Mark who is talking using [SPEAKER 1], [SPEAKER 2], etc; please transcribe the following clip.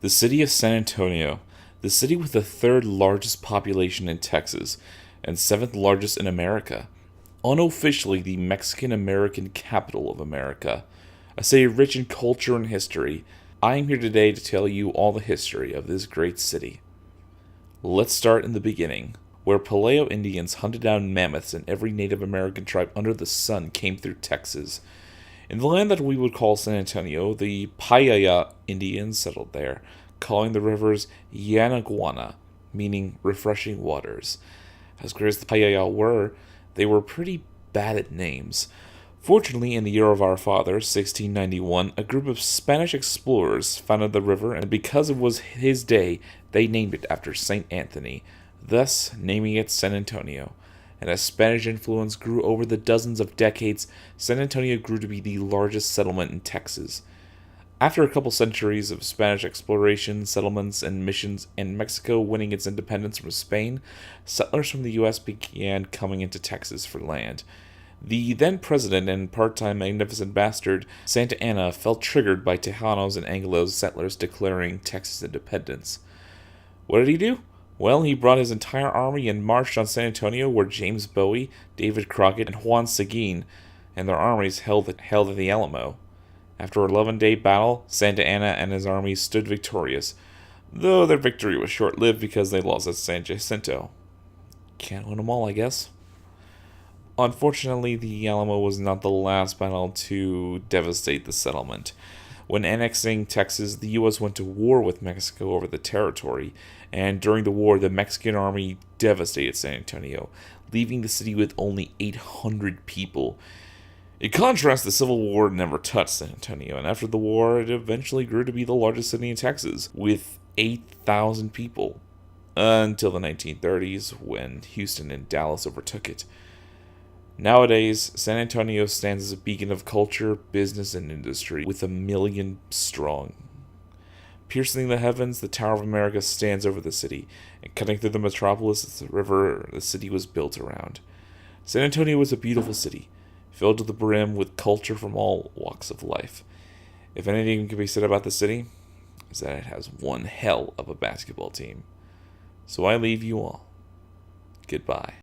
[SPEAKER 1] The city of San Antonio, the city with the third largest population in Texas and seventh largest in America, unofficially the Mexican American capital of America, a city rich in culture and history. I am here today to tell you all the history of this great city. Let's start in the beginning, where Palayo Indians hunted down mammoths, and every Native American tribe under the sun came through Texas. In the land that we would call San Antonio, the Payaya Indians settled there, calling the rivers Yanaguana, meaning refreshing waters. As great as the Payaya were, they were pretty bad at names. Fortunately, in the year of our father, 1691, a group of Spanish explorers founded the river, and because it was his day, they named it after St. Anthony, thus naming it San Antonio. And as Spanish influence grew over the dozens of decades, San Antonio grew to be the largest settlement in Texas. After a couple centuries of Spanish exploration, settlements, and missions, and Mexico winning its independence from Spain, settlers from the U.S. began coming into Texas for land. The then president and part-time magnificent bastard, Santa Anna, felt triggered by Tejanos and Anglos settlers declaring Texas independence. What did he do? Well, he brought his entire army and marched on San Antonio, where James Bowie, David Crockett, and Juan Seguin and their armies held at the Alamo. After an 11-day battle, Santa Anna and his army stood victorious, though their victory was short-lived because they lost at San Jacinto. Can't win them all, I guess. Unfortunately, the Alamo was not the last battle to devastate the settlement. When annexing Texas, the U.S. went to war with Mexico over the territory, and during the war, the Mexican army devastated San Antonio, leaving the city with only 800 people. In contrast, the Civil War never touched San Antonio, and after the war, it eventually grew to be the largest city in Texas, with 8,000 people, until the 1930s, when Houston and Dallas overtook it. Nowadays, San Antonio stands as a beacon of culture, business, and industry, with 1 million strong. Piercing the heavens, the Tower of America stands over the city, and cutting through the metropolis is the river the city was built around. San Antonio is a beautiful city, filled to the brim with culture from all walks of life. If anything can be said about the city, is that it has one hell of a basketball team. So I leave you all. Goodbye.